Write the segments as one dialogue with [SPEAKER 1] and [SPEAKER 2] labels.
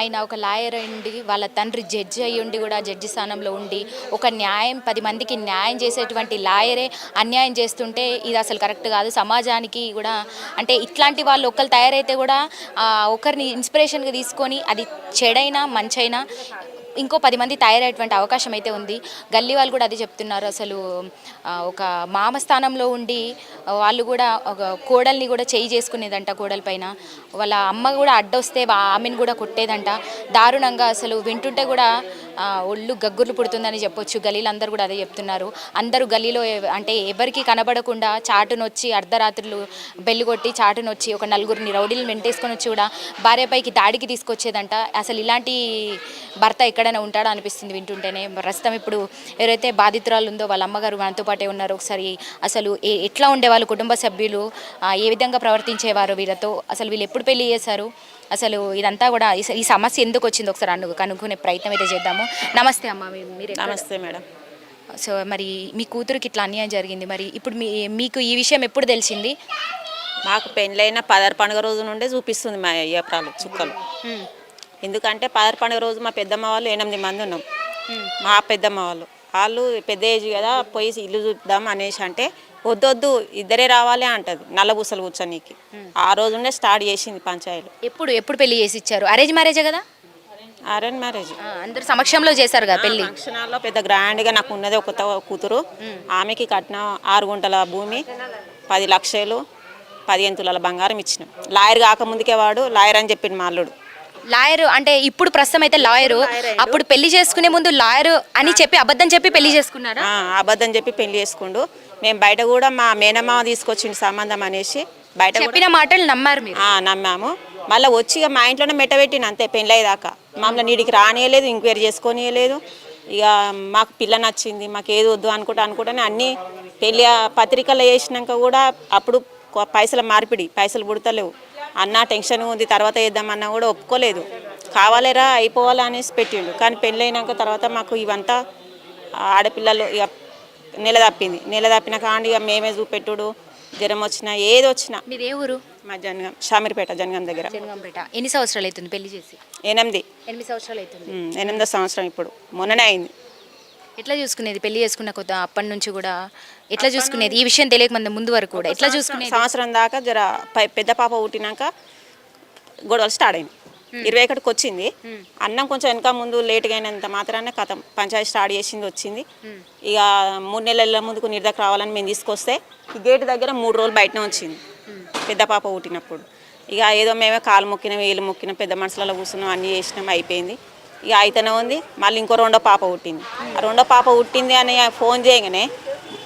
[SPEAKER 1] ఆయన ఒక లాయర్ ఉండి వాళ్ళ తండ్రి జడ్జి అయ్యి ఉండి కూడా జడ్జి స్థానంలో ఉండి ఒక న్యాయం 10 మందికి న్యాయం చేసేటువంటి లాయరే అన్యాయం చేస్తుంటే ఇది అసలు కరెక్ట్ కాదు. సమాజానికి కూడా అంటే ఇట్లాంటి వాళ్ళు ఒకరు తయారైతే కూడా ఒకరిని ఇన్స్పిరేషన్గా తీసుకొని అది చెడైనా మంచైనా ఇంకో 10 మంది తయారయ్యేటువంటి అవకాశం అయితే ఉంది. గల్లీ వాళ్ళు కూడా అదే చెప్తున్నారు. అసలు ఒక మామ స్థానంలో ఉండి వాళ్ళు కూడా ఒక కోడల్ని కూడా చేయి చేసుకునేదంట. కోడల పైన వాళ్ళ అమ్మ కూడా అడ్డొస్తే ఆమెను కూడా కొట్టేదంట. దారుణంగా అసలు వింటుంటే కూడా ఒళ్ళు గగ్గుర్లు పుడుతుందని చెప్పొచ్చు. గల్లీలు అందరూ కూడా అదే చెప్తున్నారు. అందరూ గల్లీలో అంటే ఎవరికి కనబడకుండా చాటునొచ్చి అర్ధరాత్రులు బెల్లు కొట్టి చాటునొచ్చి ఒక నలుగురిని రౌడీలు వెంటేసుకొని వచ్చి కూడా భార్యపైకి దాడికి తీసుకొచ్చేదంట. అసలు ఇలాంటి భర్త ఎక్కడైనా ఉంటాడా అనిపిస్తుంది వింటుంటేనే. ప్రస్తుతం ఇప్పుడు ఎవరైతే బాధితురాలు ఉందో వాళ్ళ అమ్మగారు మనతో పాటే ఉన్నారు. ఒకసారి అసలు ఎట్లా ఉండేవాళ్ళు కుటుంబ సభ్యులు, ఏ విధంగా ప్రవర్తించేవారు వీళ్ళతో, అసలు వీళ్ళు ఎప్పుడు పెళ్లి చేశారు, అసలు ఇదంతా కూడా ఈ సమస్య ఎందుకు వచ్చింది ఒకసారి కనుక్కునే ప్రయత్నం అయితే చేద్దాము. నమస్తే అమ్మ. మీరు
[SPEAKER 2] నమస్తే మేడం.
[SPEAKER 1] సో మరి మీ కూతురికి ఇట్లా అన్యాయం జరిగింది, మరి ఇప్పుడు మీకు ఈ విషయం ఎప్పుడు తెలిసింది?
[SPEAKER 2] మాకు పెళ్ళైన 16 పండుగ రోజు నుండే చూపిస్తుంది మా ఏప్రాలు చుక్కలు. ఎందుకంటే 16 పండుగ రోజు మా పెద్దమ్మ వాళ్ళు 8 మంది ఉన్నాం. మా పెద్దమ్మ వాళ్ళు పెద్ద ఏజ్ కదా, పోయి ఇల్లు చూద్దాం అనేసి అంటే వద్దొద్దు ఇద్దరే రావాలి అంటది. నల్లబూసలు కూర్చొనికి ఆ రోజు నుండే స్టార్ట్ చేసింది పంచాయతీలు.
[SPEAKER 1] ఎప్పుడు పెళ్లి చేసి ఇచ్చారు? అరేంజ్ మ్యారేజే కదా?
[SPEAKER 2] Arrange marriage.
[SPEAKER 1] అందరు సమక్షంలో చేశారు కదా పెళ్లి.
[SPEAKER 2] ఫంక్షనాల్లో పెద్ద గ్రాండ్గా నాకు ఉన్నది ఒక కూతురు. ఆమెకి కట్టిన 6 గుంటల భూమి, 10 లక్షలు, 15 తులాల బంగారం ఇచ్చినాం. లాయర్ కాకముందుకే వాడు లాయర్ అని చెప్పిండు మా అల్లుడు.
[SPEAKER 1] లాయరు అంటే ఇప్పుడు ప్రస్తుతం అయితే లాయరు, అప్పుడు పెళ్లి చేసుకునే ముందు లాయరు అని చెప్పి అబద్ధం చెప్పి పెళ్లి చేసుకున్నారా?
[SPEAKER 2] అబద్ధం చెప్పి పెళ్లి చేసుకుండు. మేము బయట కూడా మా మేనమామ తీసుకొచ్చిండు సంబంధం అనేసి బయట
[SPEAKER 1] చెప్పిన మాటలు నమ్మారు మీరు?
[SPEAKER 2] నమ్మాము. మళ్ళీ వచ్చి మా ఇంట్లోనే మెట్టబెట్టిన అంతే. పెళ్ళయ్యేదాకా మమ్మల్ని నీడికి రానియలేదు, ఎంక్వైరీ చేసుకోనియలేదు. ఇక మాకు పిల్ల నచ్చింది, మాకు ఏది వద్దు అనుకుంటానే అన్నీ పెళ్ళి పత్రికలు వేసినాక కూడా అప్పుడు పైసల మార్పిడి, పైసలు పుడతలేవు అన్న, టెన్షన్ ఉంది, తర్వాత వేద్దామన్నా కూడా ఒప్పుకోలేదు. కావాలేరా అయిపోవాలా అనేసి పెట్టిండు. కానీ పెళ్ళైనాక తర్వాత మాకు ఇవంతా ఆడపిల్లలు ఇక నెల తప్పిన కాండి ఇక మేమే చూపెట్టుడు, జ్వరం వచ్చినా ఏది వచ్చినా.
[SPEAKER 1] మీరు ఏ ఊరు?
[SPEAKER 2] మా జనగం, షామీర్పేట, జనగం దగ్గర.
[SPEAKER 1] జనగంపేట. ఎన్ని సంవత్సరాలు అవుతుంది పెళ్లి చేసి?
[SPEAKER 2] 8
[SPEAKER 1] సంవత్సరాలు అవుతుంది.
[SPEAKER 2] 8వ సంవత్సరం ఇప్పుడు మొన్ననే అయింది.
[SPEAKER 1] ఎట్లా చూసుకునేది పెళ్లి చేసుకున్న కొత్త అప్పటి నుంచి కూడా? ఎట్లా చూసుకునేది ఈ విషయం తెలియక ముందు వరకు కూడా ఎట్లా చూసుకునేది?
[SPEAKER 2] సంవత్సరం దాకా జర పెద్ద పాప పుట్టినాక గొడవలు స్టార్ట్ అయింది. 21కి వచ్చింది. అన్నం కొంచెం వెనక ముందు లేట్గా అయినంత మాత్రాన కథం పంచాయతీ స్టార్ట్ చేసింది, వచ్చింది. ఇక 3 నెలల ముందుకు నిర్దకు రావాలని మేము తీసుకొస్తే ఈ గేటు దగ్గర 3 రోజులు బయటనే వచ్చింది పెద్ద పాప పుట్టినప్పుడు. ఇక ఏదో మేమే కాలు మొక్కినాం, వేలు మొక్కినాం, పెద్ద మనుషులలో కూర్చున్నాం, అన్నీ చేసినాం, అయిపోయింది. ఇక అయితేనే ఉంది. మళ్ళీ ఇంకో 2వ పాప పుట్టింది. ఆ 2వ పాప పుట్టింది అని ఫోన్ చేయగానే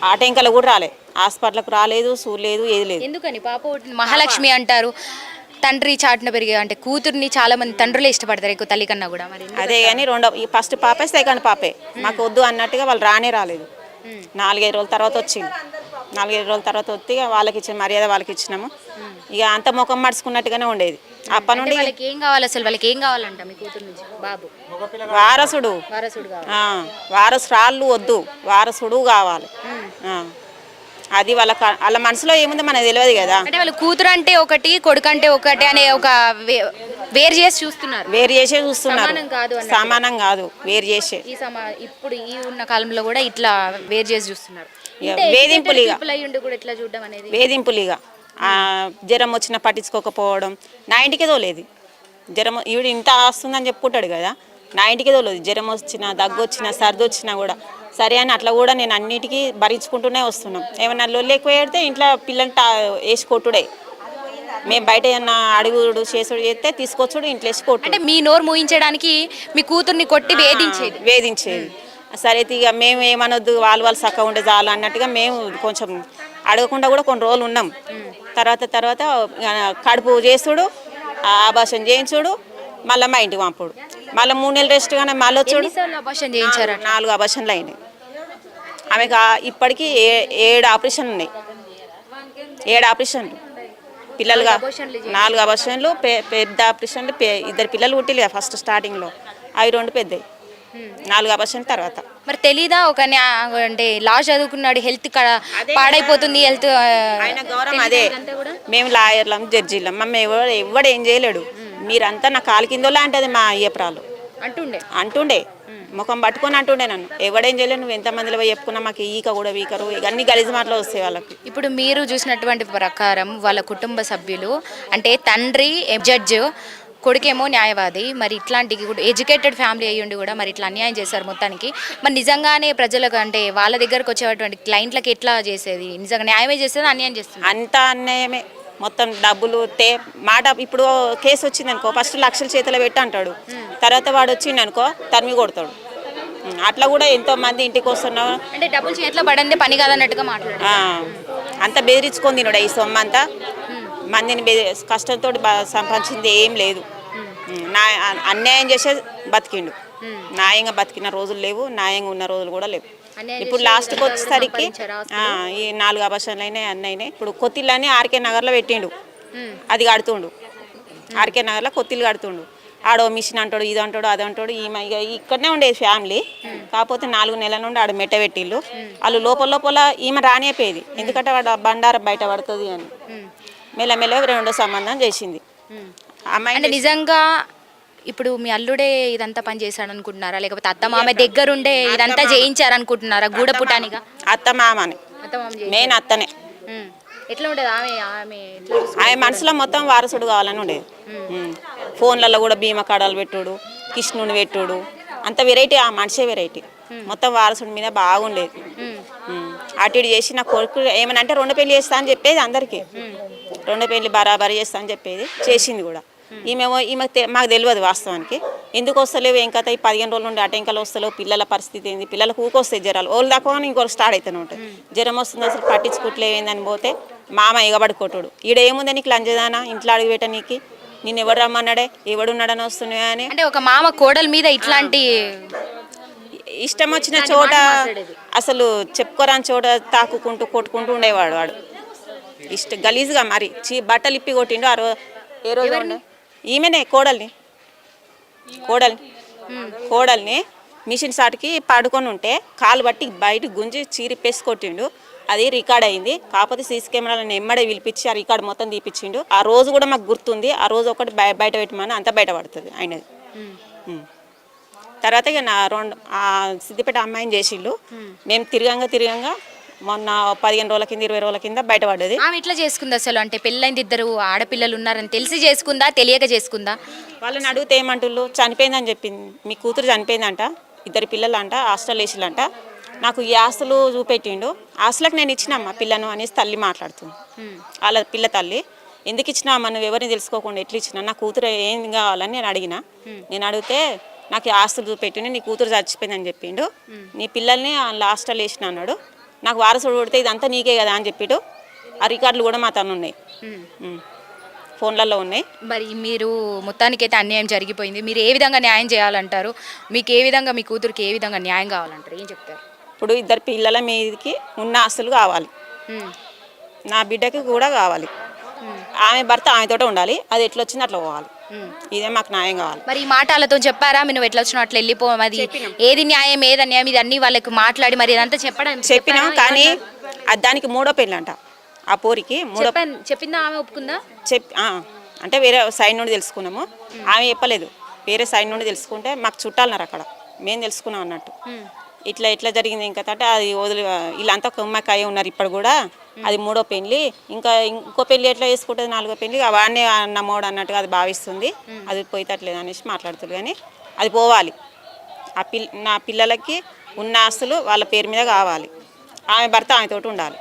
[SPEAKER 2] ఆ టెంకలు కూడా రాలేదు, హాస్పిటల్కి రాలేదు, చూడలేదు, ఏది లేదు.
[SPEAKER 1] ఎందుకని? పాప పుట్టింది మహాలక్ష్మి అంటారు. తండ్రి చాటున పెరిగే అంటే కూతుర్ని చాలా మంది తండ్రులే ఇష్టపడతారు ఎక్కువ తల్లి కన్నా కూడా. మరి
[SPEAKER 2] అదే కానీ ఈ ఫస్ట్ పాపే సెకండ్ పాపే మాకు వద్దు అన్నట్టుగా వాళ్ళు రాలేదు. 4-5 రోజుల తర్వాత వచ్చింది. 4-5 రోజుల తర్వాత వచ్చి వాళ్ళకి ఇచ్చిన మర్యాద వాళ్ళకి ఇచ్చినాము. ఇక అంత ముఖం మడుచుకున్నట్టుగానే ఉండేది. అప్పటి నుండి
[SPEAKER 1] వాళ్ళకి ఏం కావాలి, అసలు వాళ్ళకి ఏం కావాలంట మీ కూతురు నుంచి? బాబు
[SPEAKER 2] వారసుడు, వారసురాళ్ళు వద్దు, వారసుడు కావాలి. అది వాళ్ళ మనసులో ఏముందో మనకు తెలియదు కదా.
[SPEAKER 1] అంటే వాళ్ళ కూతురు అంటే ఒకటి, కొడుకు అంటే ఒకటి అనే ఒక వేరు చేసి చూస్తున్నారు.
[SPEAKER 2] సమానం కాదు, వేరు చేసే.
[SPEAKER 1] ఇప్పుడు ఈ ఉన్న కాలంలో కూడా ఇట్లా వేరు చేసి చూస్తున్నారు.
[SPEAKER 2] వేధింపులిగా జ్వరం వచ్చినా పట్టించుకోకపోవడం. నా ఇంటికి తోలేదు జ్వరం, ఈవిడ ఇంత వస్తుందని చెప్పుకుంటాడు కదా, నా ఇంటికి తోలేదు. జ్వరం వచ్చినా, దగ్గు వచ్చినా, సర్ది వచ్చినా కూడా సరే అని అట్లా కూడా నేను అన్నిటికీ భరించుకుంటూనే వస్తున్నాం. ఏమన్నా లొల్లి ఎక్కువ పెడితే ఇంట్లో పిల్లల్ని వేసి కొట్టుడే. మేము బయట ఏమన్నా అడుగుడు చేసుడు చేస్తే తీసుకొచ్చుడు, ఇంట్లో వేసి కొట్టు.
[SPEAKER 1] అంటే మీ నోరు మూయించడానికి మీ కూతుర్ని కొట్టి
[SPEAKER 2] వేధించేది. సరే ఇక మేము ఏమనొద్దు, వాళ్ళు చక్కగా ఉండే చాలు అన్నట్టుగా మేము కొంచెం అడగకుండా కూడా కొన్ని రోజులు ఉన్నాం. తర్వాత కడుపు చేసుడు, ఆభాషణ చేయించుడు, మళ్ళీ మా ఇంటికి పంపుడు, మళ్ళీ 3 నెలలు రెస్ట్ కానీ మళ్ళీ వచ్చాడు. 4 అబార్షన్లు అయినాయి ఆమెకు. ఇప్పటికీ 7 ఆపరేషన్లు ఉన్నాయి. 7 ఆపరేషన్లు పిల్లలుగా, 4 అబార్షన్లు, పెద్ద ఆపరేషన్లు. 2 పిల్లలు పుట్టిలే ఫస్ట్ స్టార్టింగ్లో, అవి 2 పెద్దవి. 4 అబార్షన్ తర్వాత. మరి
[SPEAKER 1] తెలీదా ఒక అంటే లా చదువుకున్నాడు, హెల్త్ పాడైపోతుంది, హెల్త్
[SPEAKER 2] ఆయన గౌరవం అదే. మేము లాయర్లం, జడ్జీలం, మమ్మల్ని ఎవడు ఏం చేయలేడు. మీరంతా నా కాలు కిందోలా అంటది మా అయ్యప్రాలు అంటుండే ముఖం పట్టుకొని అంటుండే నన్ను ఎవడేం చేయలేదు నువ్వు ఎంతమందిలో పోయి చెప్పుకున్నా మాకు ఈక కూడా వీకరు అన్ని గలీజ్ మాటలు వస్తాయి వాళ్ళకి.
[SPEAKER 1] ఇప్పుడు మీరు చూసినటువంటి ప్రకారం వాళ్ళ కుటుంబ సభ్యులు అంటే తండ్రి జడ్జ్, కొడుకేమో న్యాయవాది, మరి ఇట్లాంటి ఎడ్యుకేటెడ్ ఫ్యామిలీ అయ్యుండి కూడా మరి ఇట్లా అన్యాయం చేశారు మొత్తానికి. మరి నిజంగానే ప్రజలకు అంటే వాళ్ళ దగ్గరకు వచ్చేటువంటి క్లయింట్లకి ఎట్లా చేసేది? నిజంగా న్యాయమే చేసేది అన్యాయం చేస్తుంది?
[SPEAKER 2] అంతా అన్యాయమే. మొత్తం డబ్బులు మాట ఇప్పుడు కేసు వచ్చింది అనుకో ఫస్ట్ లక్షల చేతిలో పెట్టి అంటాడు, తర్వాత వాడు వచ్చిండు అనుకో తరిమి కొడతాడు. అట్లా కూడా ఎంతో మంది ఇంటికి వస్తున్నారు
[SPEAKER 1] అంటే డబ్బులు చేతిలో పడందే పని కాదన్నట్టుగా మాట్లాడు.
[SPEAKER 2] అంత బెదిరించుకొని తినడు ఈ సొమ్ము అంతా మందిని కష్టంతో సంపాదించింది ఏం లేదు. నా అన్యాయం చేసే బతికిండు. న్యాయంగా బతికిన రోజులు లేవు, న్యాయంగా ఉన్న రోజులు కూడా లేవు. ఇప్పుడు లాస్ట్కి వచ్చేసరికి ఈ 4 అబర్షన్లు అయినాయి అన్నీ అయినాయి. ఇప్పుడు కొత్తిల్లని ఆర్కే నగర్లో పెట్టిండు, అది కడుతుండు. ఆర్కే నగర్లో కొత్తిల్లు కడుతుండు. ఆడో మిషన్ అంటాడు, ఇది అంటాడు, అది అంటాడు. ఈమె ఇక్కడనే ఉండేది ఫ్యామిలీ, కాకపోతే 4 నెలల నుండి ఆడ మెట్ట పెట్టిళ్ళు. వాళ్ళు లోపల ఈమె రానిపోయేది, ఎందుకంటే వాడు బండారం బయట పడుతుంది అని. మెల్లమెల్ల రెండో సంబంధం చేసింది అమ్మాయి.
[SPEAKER 1] అంటే నిజంగా ఇప్పుడు మీ అల్లుడే ఇదంతా పని చేశాడు అనుకుంటున్నారా, లేకపోతే అత్త మామ దగ్గరుండే ఇదంతా చేయించారనుకుంటున్నారా? గూడపుటానిగా
[SPEAKER 2] అత్త మామని మెయిన్ అత్తనే.
[SPEAKER 1] ఎట్లా ఉండేది
[SPEAKER 2] ఆమె మనసులో మొత్తం వారసుడు కావాలని ఉండేది. ఫోన్లలో కూడా భీమా కాడాలు పెట్టుడు, కృష్ణుని పెట్టుడు, అంత వెరైటీ. ఆ మనిషే వెరైటీ. మొత్తం వారసుడి మీద బాగుండేది. అటు ఇటు చేసి నా కొడుకు ఏమని అంటే 2 పెళ్లి చేస్తా అని చెప్పేది అందరికీ. 2 పెళ్లి బరాబరి చేస్తా అని చెప్పేది, చేసింది కూడా. ఈమె మాకు తెలియదు వాస్తవానికి ఎందుకు వస్తలేవు ఏం కథ. ఈ 15 రోజుల నుండి అటెంకలు వస్తలేవు. పిల్లల పరిస్థితి ఏంది, పిల్లలకు ఊకొస్తాయి జ్వరాలు. వాళ్ళు దాకా ఇంకొకరు స్టార్ట్ అవుతూనే ఉంటాయి. జ్వరం వస్తుంది అసలు పట్టించుకోవట్లేదని పోతే మామ ఎగబడుకోటాడు. ఈడ ఏముంది నీకు లంజదానా ఇంట్లో అడుగు పెట్ట నీకు, నేను ఎవడు రమ్మన్నాడే ఎవడున్నాడని వస్తున్నాయా అని.
[SPEAKER 1] అంటే ఒక మామ కోడల మీద ఇట్లాంటి
[SPEAKER 2] ఇష్టం వచ్చిన చోట అసలు చెప్పుకోరాని చోట తాకుకుంటూ కొట్టుకుంటూ ఉండేవాడు. వాడు గలీజ్గా మరి బట్టలు ఇప్పి కొట్టిండు. ఏ రోజు ఈమెనే కోడల్ని మిషన్ సాటికి పడుకొని ఉంటే కాలు బట్టి బయట గుంజి చీరిపేసి కొట్టిండు. అది రికార్డ్ అయింది. కాకపోతే సీసీ కెమెరాలను ఎమ్మడే పిలిపించి ఆ రికార్డ్ మొత్తం తీపిచ్చిండు. ఆ రోజు కూడా మాకు గుర్తుంది. ఆ రోజు ఒకటి బయట పెట్టమని అంతా బయట పడుతుంది ఆయనది. తర్వాత ఇక సిద్దిపేట అమ్మాయిని చేసిండు. మేము తిరగంగా మొన్న 15 రోజుల కింద 20 రోజుల కింద బయటపడ్డది.
[SPEAKER 1] ఆమె ఇట్లా చేసుకుంది అసలు? అంటే పెళ్ళైంది, 2 ఆడపిల్లలు ఉన్నారని తెలిసి చేసుకుందా, తెలియక చేసుకుందా?
[SPEAKER 2] వాళ్ళని అడిగితే ఏమంటుళ్ళు, చనిపోయిందని చెప్పింది. మీ కూతురు చనిపోయిందంట, 2 పిల్లలు అంట, హాస్టల్ వేసిల్లంట. నాకు ఈ ఆస్తులు చూపెట్టిండు. ఆస్తులకు నేను ఇచ్చినమ్మా పిల్లను అనేసి తల్లి మాట్లాడుతుంది. వాళ్ళ పిల్ల తల్లి ఎందుకు ఇచ్చినామా, నువ్వు ఎవరిని తెలుసుకోకుండా ఎట్లా ఇచ్చినా, నా కూతురు ఏం కావాలని నేను అడిగితే నాకు ఆస్తులు చూపెట్టిండు, నీ కూతురు చచ్చిపోయిందని చెప్పిండు. నీ పిల్లల్ని హాస్టల్ వేసిన అన్నాడు. నాకు వారసుడు కొడితే ఇదంతా నీకే కదా అని చెప్పిడు. ఆ రికార్డులు కూడా మా తను ఉన్నాయి, ఫోన్లలో ఉన్నాయి.
[SPEAKER 1] మరి మీరు మొత్తానికైతే అన్యాయం జరిగిపోయింది. మీరు ఏ విధంగా న్యాయం చేయాలంటారు? మీకు ఏ విధంగా, మీ కూతురికి ఏ విధంగా న్యాయం కావాలంటారు? ఏం చెప్తారు?
[SPEAKER 2] ఇప్పుడు 2 పిల్లల మీదకి ఉన్న ఆస్తులు కావాలి, నా బిడ్డకి కూడా కావాలి. ఆమె భర్త ఆమెతోటే ఉండాలి, అది ఎట్లా వచ్చింది అట్లా పోవాలి. ఇదే మాకు న్యాయం కావాలి.
[SPEAKER 1] మరి ఈ మాటలతో చెప్పారా నువ్వు ఎట్లా వచ్చినా అట్లా వెళ్ళిపో, అది ఏది న్యాయం ఏది అన్యాయం ఇది అన్ని వాళ్ళకి మాట్లాడి మరి ఇదంతా
[SPEAKER 2] చెప్పినాం. కానీ దానికి 3వ పెళ్ళి అంట. ఆ పోరికి
[SPEAKER 1] చెప్పిందా? ఆమె ఒప్పుకుందా?
[SPEAKER 2] అంటే వేరే సైడ్ నుండి తెలుసుకున్నాము. ఆమె చెప్పలేదు, వేరే సైడ్ నుండి తెలుసుకుంటే మాకు చుట్టాలన్నారు అక్కడ, మేము తెలుసుకున్నాం అన్నట్టు. ఇట్లా జరిగింది. ఇంకా అంటే అది వీళ్ళంతా కుమ్మకాయ ఉన్నారు ఇప్పుడు కూడా. అది 3వ పెళ్ళి. ఇంకో పెళ్ళి ఎట్లా చేసుకుంటుంది, 4వ పెళ్ళి. వాడిని నమ్మోడు అన్నట్టుగా అది భావిస్తుంది. అది పోయితట్లేదు అనేసి మాట్లాడుతుంది. కానీ అది పోవాలి. నా పిల్లలకి ఉన్న ఆస్తులు వాళ్ళ పేరు మీద కావాలి. ఆమె భర్త ఆమెతోటి ఉండాలి.